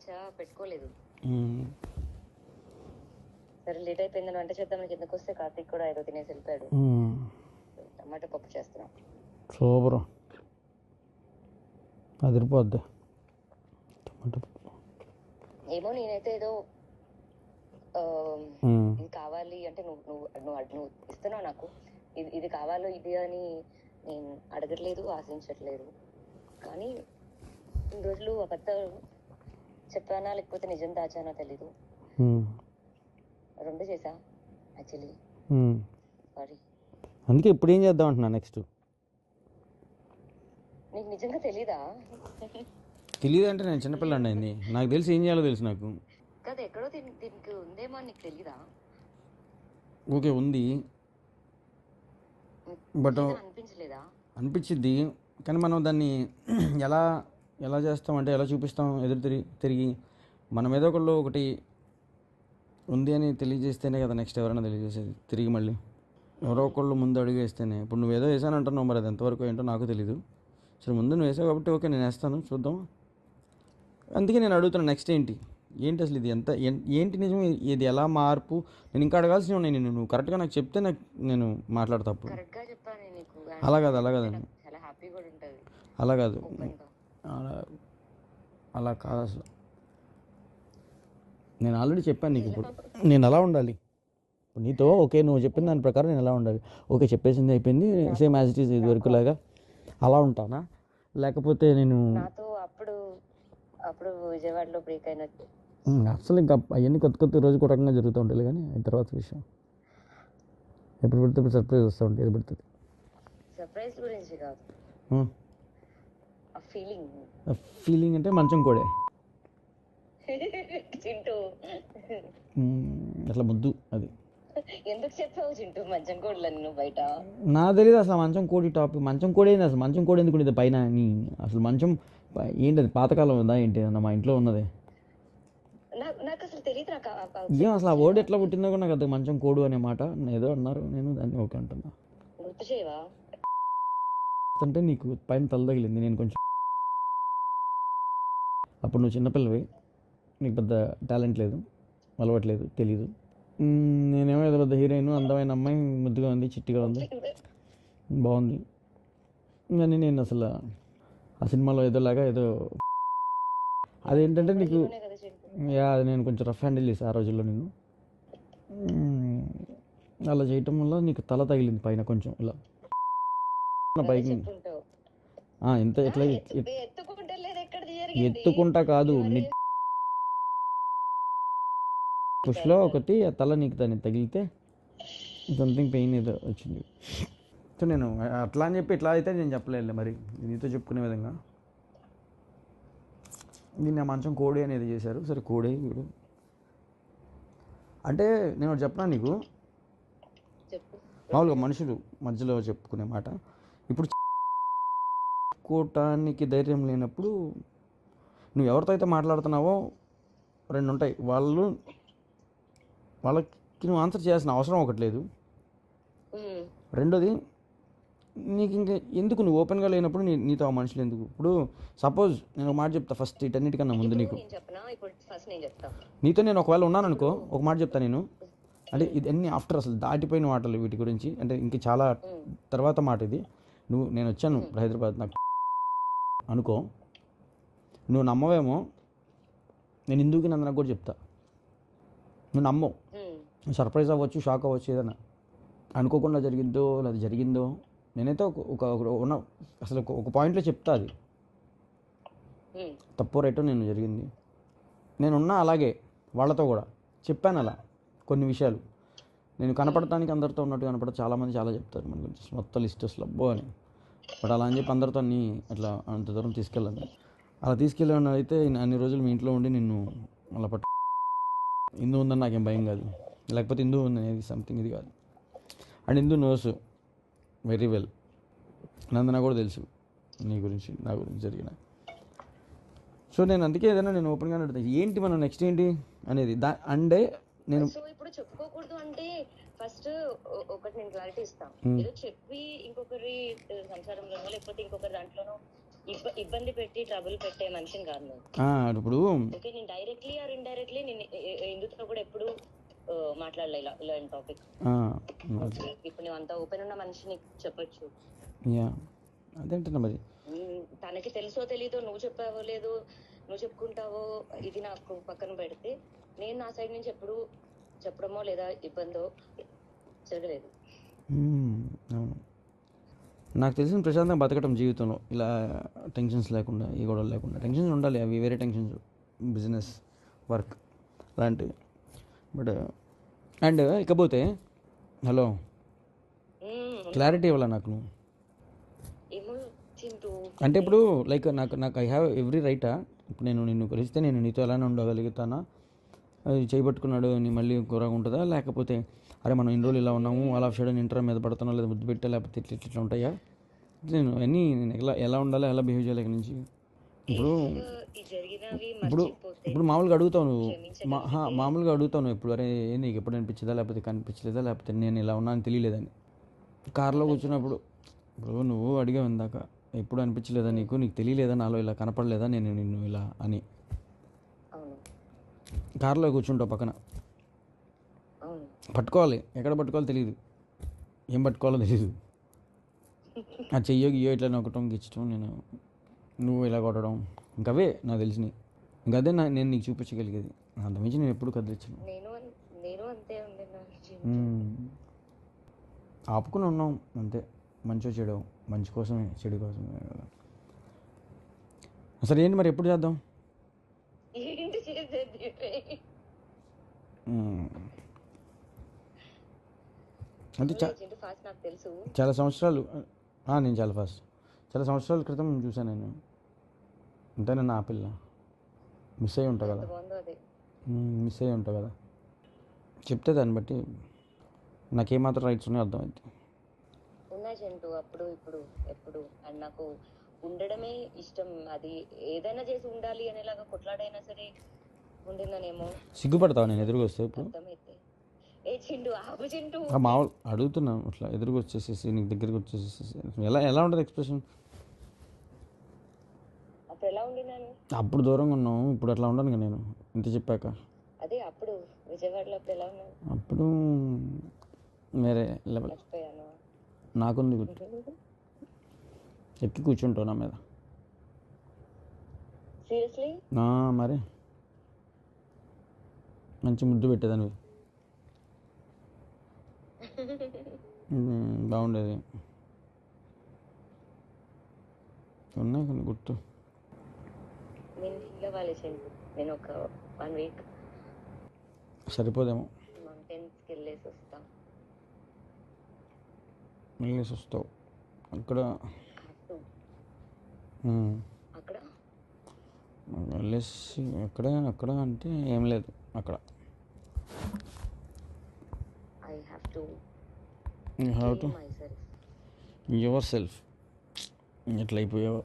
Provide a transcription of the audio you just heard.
లేచా పెట్టుకోలేదు. సరే లేట్ అయిపోయిందని వంట చేద్దాం కిందకు వస్తే కార్తీక్ కూడా ఏదో తినేసి వెళ్ళిపోయాడు. టమాటా పప్పు చేస్తున్నాం. సూపర్, అదిరిపోద్ది టమాటా పప్పు. ఏమో నేనైతే ఏదో ఇది కావాలి అంటే నువ్వు ఇస్తున్నావు నాకు, ఇది కావాలో ఇది అని నేను అడగట్లేదు, ఆశించట్లేదు. కానీ ఇన్ని రోజులు అబద్ధాలు చెప్పానా లేకపోతే నిజం దాచానా తెలీదు. రెండు చేసా యాక్చువల్లీ. సారీ. అందుకే ఇప్పుడు ఏం చేద్దాం అంటున్నా నెక్స్ట్. నీకు నిజంగా తెలీదా? తెలియదు అంటే నేను చిన్నపిల్లండి అయింది, నాకు తెలిసి ఏం చేయాలో తెలుసు నాకు. కదా ఎక్కడో దీనికి ఉందేమో నీకు తెలీదా? ఓకే ఉంది, బట్ అనిపించలేదా? అనిపించిద్ది, కానీ మనం దాన్ని ఎలా ఎలా చేస్తామంటే ఎలా చూపిస్తాం ఎదురు తిరిగి మనం ఏదో ఒకటి ఉంది అని తెలియజేస్తేనే కదా నెక్స్ట్ ఎవరైనా తెలియజేసేది. తిరిగి మళ్ళీ ఎవరో ఒకళ్ళు ముందు అడుగు వేస్తేనే. ఇప్పుడు నువ్వు ఏదో వేసానంటున్నావు, మరి అది ఎంతవరకు ఏంటో నాకు తెలీదు. సరే ముందు నువ్వు వేసావు కాబట్టి ఓకే నేను వేస్తాను, చూద్దాం. అందుకే నేను అడుగుతున్నాను నెక్స్ట్ ఏంటి అసలు ఇది ఎంత ఏంటి నిజం, ఇది ఎలా మార్పు. నేను ఇంకా అడగాల్సి ఉన్నాయి, నువ్వు కరెక్ట్గా నాకు చెప్తే నేను మాట్లాడతా. అలా కాదు అలా కాదు అలా కాదు అసలు. నేను ఆల్రెడీ చెప్పాను నీకు ఇప్పుడు నేను ఎలా ఉండాలి. ఇప్పుడు నీతో ఓకే నువ్వు చెప్పిన దాని ప్రకారం నేను ఎలా ఉండాలి. ఓకే చెప్పేసింది అయిపోయింది, సేమ్ యాజ్ ఇట్ ఈస్ ఇది వరకు లాగా అలా ఉంటానా, లేకపోతే నేను అప్పుడు విజయవాడలో బ్రేక్ అయినట్టు అసలు ఇంకా అవన్నీ కొత్త రోజు ఒక రకంగా జరుగుతూ ఉంటాయి. కానీ తర్వాత విషయం ఎప్పుడు పెడితే ఇప్పుడు సర్ప్రైజ్ వస్తూ ఉంటుంది. ఏది పెడుతుంది సర్ప్రైజ్ గురించి కాదు, ఫీలింగ్ అంటే మంచం కోడే చింటూ అట్లా ముద్దు. అది ఎందుకు చెప్పావు చింటూ మంచం కోడలని నువ్వు బయట? నాకు తెలియదు అసలు మంచం కోడి టాపిక్. మంచం కోడి ఏంది అసలు? మంచం కోడి ఎందుకు ఉండేది పైన? అసలు మంచం ఏంటి? అది పాతకాలం ఉందా ఏంటి? మా ఇంట్లో ఉన్నది. నాకు అసలు తెలియదు. ఏం అసలు ఆ వర్డ్ ఎట్లా పుట్టిందో కూడా నాకు అది మంచం కోడు అనే మాట ఏదో అన్నారు, నేను దాన్ని ఓకే అంటున్నా. గుర్తు చేయవా అంటే నీకు పైన తల తగిలింది, నేను కొంచెం అప్పుడు నువ్వు చిన్నపిల్లవి, నీకు పెద్ద టాలెంట్ లేదు, అలవాట్లేదు, తెలీదు. నేనేమో ఏదో పెద్ద హీరోయిన్, అందమైన అమ్మాయి, ముద్దుగా ఉంది, చిట్టిగా ఉంది, బాగుంది. కానీ నేను అసలు ఆ సినిమాలో ఏదోలాగా ఏదో అదేంటంటే నీకు అది నేను కొంచెం రఫ్ హ్యాండిల్ చేసి ఆ రోజుల్లో నేను అలా చేయటం వల్ల నీకు తల తగిలింది పైన కొంచెం ఇలా పైకి. ఎంత ఎట్లా ఎత్తుకుంటా కాదు, పుష్లో ఒకటి తల నీకు దాన్ని తగిలితే సంథింగ్ పెయిన్ ఏదో వచ్చింది. సో నేను అట్లా అని చెప్పి ఇట్లా అయితే నేను చెప్పలేదు మరి నీతో చెప్పుకునే విధంగా. దీన్ని ఆ మంచం కోడి అనేది చేశారు. సరే కోడి ఇప్పుడు అంటే నేను చెప్పనా నీకు, మామూలుగా మనుషులు మధ్యలో చెప్పుకునే మాట. ఇప్పుడు చెప్పుకోవటానికి ధైర్యం లేనప్పుడు నువ్వు ఎవరితో అయితే మాట్లాడుతున్నావో రెండు ఉంటాయి. వాళ్ళకి నువ్వు ఆన్సర్ చేయాల్సిన అవసరం ఒకటి లేదు. రెండోది నీకు ఇంకా ఎందుకు నువ్వు ఓపెన్గా లేనప్పుడు నీతో ఆ మనుషులు ఎందుకు? ఇప్పుడు సపోజ్ నేను ఒక మాట చెప్తా ఫస్ట్, వీటన్నిటికన్నా ముందు నీకు నీతో నేను ఒకవేళ ఉన్నాను అనుకో, ఒక మాట చెప్తా నేను, అంటే ఇది అన్ని ఆఫ్టర్ అసలు దాటిపోయిన మాటలు వీటి గురించి, అంటే ఇంక చాలా తర్వాత మాట ఇది. నేను వచ్చాను ఇప్పుడు హైదరాబాద్ నాకు అనుకో, నువ్వు నమ్మవేమో, నేను ఇందుకు నాకు కూడా చెప్తా, నువ్వు నమ్మవు, సర్ప్రైజ్ అవ్వచ్చు, షాక్ అవ్వచ్చు, ఏదైనా అనుకోకుండా జరిగిందో లేదా జరిగిందో, నేనైతే ఉన్న అసలు ఒక పాయింట్లో చెప్తా, అది తప్పో రైటో నేను జరిగింది, నేనున్నా. అలాగే వాళ్ళతో కూడా చెప్పాను అలా కొన్ని విషయాలు. నేను కనపడటానికి అందరితో ఉన్నట్టు కనపడ చాలామంది చాలా చెప్తారు మన గురించి, మొత్తం లిస్ట్ అసలు అబ్బో అని. బట్ అలా అని చెప్పి అందరితో అన్నీ అట్లా అంత దూరం తీసుకెళ్ళాను. అలా తీసుకెళ్ళాను అయితే అన్ని రోజులు మీ ఇంట్లో ఉండి నిన్ను అలా హిందూ ఉందని నాకేం భయం కాదు, లేకపోతే హిందూ ఉంది అనేది సంథింగ్ ఇది కాదు. And Hindu knows very well, Nandana కూడా తెలుసు నీ గురించి, నా గురించి జరిగిన. సో నేను అందుకే ఏదైనా నేను ఓపెన్గానే అడుగుతాను, ఏంటి మనం నెక్స్ట్ ఏంటి అనేది. అంటే నేను ఇప్పుడు చెప్పుకోకూడదు అంటే ఫస్ట్ ఒకటి నేను క్లారిటీ ఇస్తాను. ఏదో చెప్పి ఇంకొకరి సంసారంలోనో లేకపోతే ఇంకొకరి దాంట్లోనో ఇబ్బంది పెట్టి ట్రబుల్ పెట్టే మనిషిని కాదు నేను. ఇప్పుడు ఓకే, నేను డైరెక్ట్లీ ఆర్ ఇండైరెక్ట్లీ నేను ఎందుతో కూడా ఎప్పుడు మాట్లాడలే ఇలాంటి టాపిక్. ఇప్పుడు నువ్వు అంత ఓపెన్ ఉన్న మనిషిని చెప్పొచ్చు. అదేంటన్నా మరి తనకి తెలుసో తెలీదో, నువ్వు చెప్పావో లేదో, నువ్వు చెప్పుకుంటావో, ఇది నాకు పక్కన పెడితే నేను నా సైడ్ నుంచి ఎప్పుడు చెప్పడమో లేదా ఇబ్బందో జరగలేదు. అవును, నాకు తెలిసిన ప్రశాంతంగా బతకటం జీవితంలో ఇలా టెన్షన్స్ లేకుండా, ఈ గొడవలు లేకుండా. టెన్షన్స్ ఉండాలి, అవి వేరే టెన్షన్స్, బిజినెస్, వర్క్ అలాంటివి. బట్ అండ్ ఇకపోతే హలో క్లారిటీ ఇవ్వాలా నాకు నువ్వు. అంటే ఇప్పుడు లైక్ నాకు ఐ హ్యావ్ ఎవ్రీ రైటా. ఇప్పుడు నేను నిన్ను కలిస్తే నేను నీతో ఎలానే ఉండగలుగుతానా? అది చేయబట్టుకున్నాడు నీ మళ్ళీ కూరగా ఉంటుందా? లేకపోతే అరే మనం ఇన్ని రోజులు ఇలా ఉన్నాము, అలా షడన్ ఇంటర్ మీద పడుతున్నా, లేదా ముద్దు పెట్టా, లేకపోతే ఇట్లా ఉంటాయా? నేను అన్నీ నేను ఎలా ఉండాలి, ఎలా బిహేవ్ చేయాలి ఇక్కడ నుంచి. ఇప్పుడు ఇప్పుడు ఇప్పుడు మామూలుగా అడుగుతావు నువ్వు, మామూలుగా అడుగుతావు నువ్వు ఇప్పుడు, అరే నీకు ఎప్పుడు అనిపించదా, లేకపోతే కనిపించలేదా, లేకపోతే నేను ఇలా ఉన్నాను తెలియలేదని కార్లో కూర్చున్నప్పుడు. ఇప్పుడు నువ్వు అడిగావు ఇందాక, ఎప్పుడు అనిపించలేదా నీకు తెలియలేదా, నాలో ఇలా కనపడలేదా నేను నిన్ను ఇలా అని. కార్లో కూర్చుంటావు పక్కన, పట్టుకోవాలి, ఎక్కడ పట్టుకోవాలో తెలియదు, ఏం పట్టుకోవాలో తెలియదు. ఆ చెయ్యో గియ్యో ఇట్లా నొక్కటం, గిచ్చటం, నువ్వు ఇలా కొట్టడం, ఇంకవే నాకు తెలిసినవి. ఇంకదే నేను నీకు చూపించగలిగేది. అంతమించి నేను ఎప్పుడు కదిలించను. ఆపుకుని ఉన్నాం అంతే, మంచో చెడు, మంచి కోసమే చెడు కోసమే కదా. అసలు ఏంటి మరి, ఎప్పుడు చేద్దాం? అంటే చాలా సంవత్సరాలు, నేను చాలా సంవత్సరాల క్రితం చూసాను నేను. అంతేనా, నా పిల్ల మిస్ అయ్యి ఉంటా కదా, చెప్తే దాన్ని బట్టి నాకేమాత్రం రైట్స్ ఉన్నాయో అర్థమైంది. ఉన్నాయి చింటూ, అప్పుడు ఇప్పుడు ఎప్పుడు. అండ్ నాకు ఉండడమే ఇష్టం. అది ఏదైనా చేసి ఉండాలి అనేలాగా కొట్లాడైనా సరే ఉండిందనేమో. సిగ్గుపడతావు నేను ఎదురుగా వస్తే ఇప్పుడు? ఏ చింటూ, ఆగు చింటూ. మామూలు అడుగుతున్నాను, అట్లా ఎదురుగా వచ్చేసేసి నీకు దగ్గరికి వచ్చేసేసి ఎలా ఉంటుంది ఎక్స్ప్రెషన్? అప్పుడు ఎలా ఉండినాను? అప్పుడు దూరంగా ఉన్నావు, ఇప్పుడు అట్లా ఉండను నేను ఇంత చెప్పాక. అదే అప్పుడు విజయవాడలో అప్పుడు ఎలా ఉన్నాను? అప్పుడు వేరే లెవెల్. నాకుంది గుర్తు, ఎక్కి కూర్చుంటావు నా మీద. సీరియస్లీ? మరి మంచి ముద్దు పెట్టేదానివి, బాగుండేది. ఉన్నాయి కొన్ని గుర్తు. నేను ఒక 1 వీక్ సరిపోదేమో, మౌంటైన్స్కి వెళ్ళేసి వస్తావు అక్కడ. వెళ్ళేసి అక్కడ అంటే ఏం లేదు అక్కడ. You have to your self. ఎట్లా అయిపోయావు?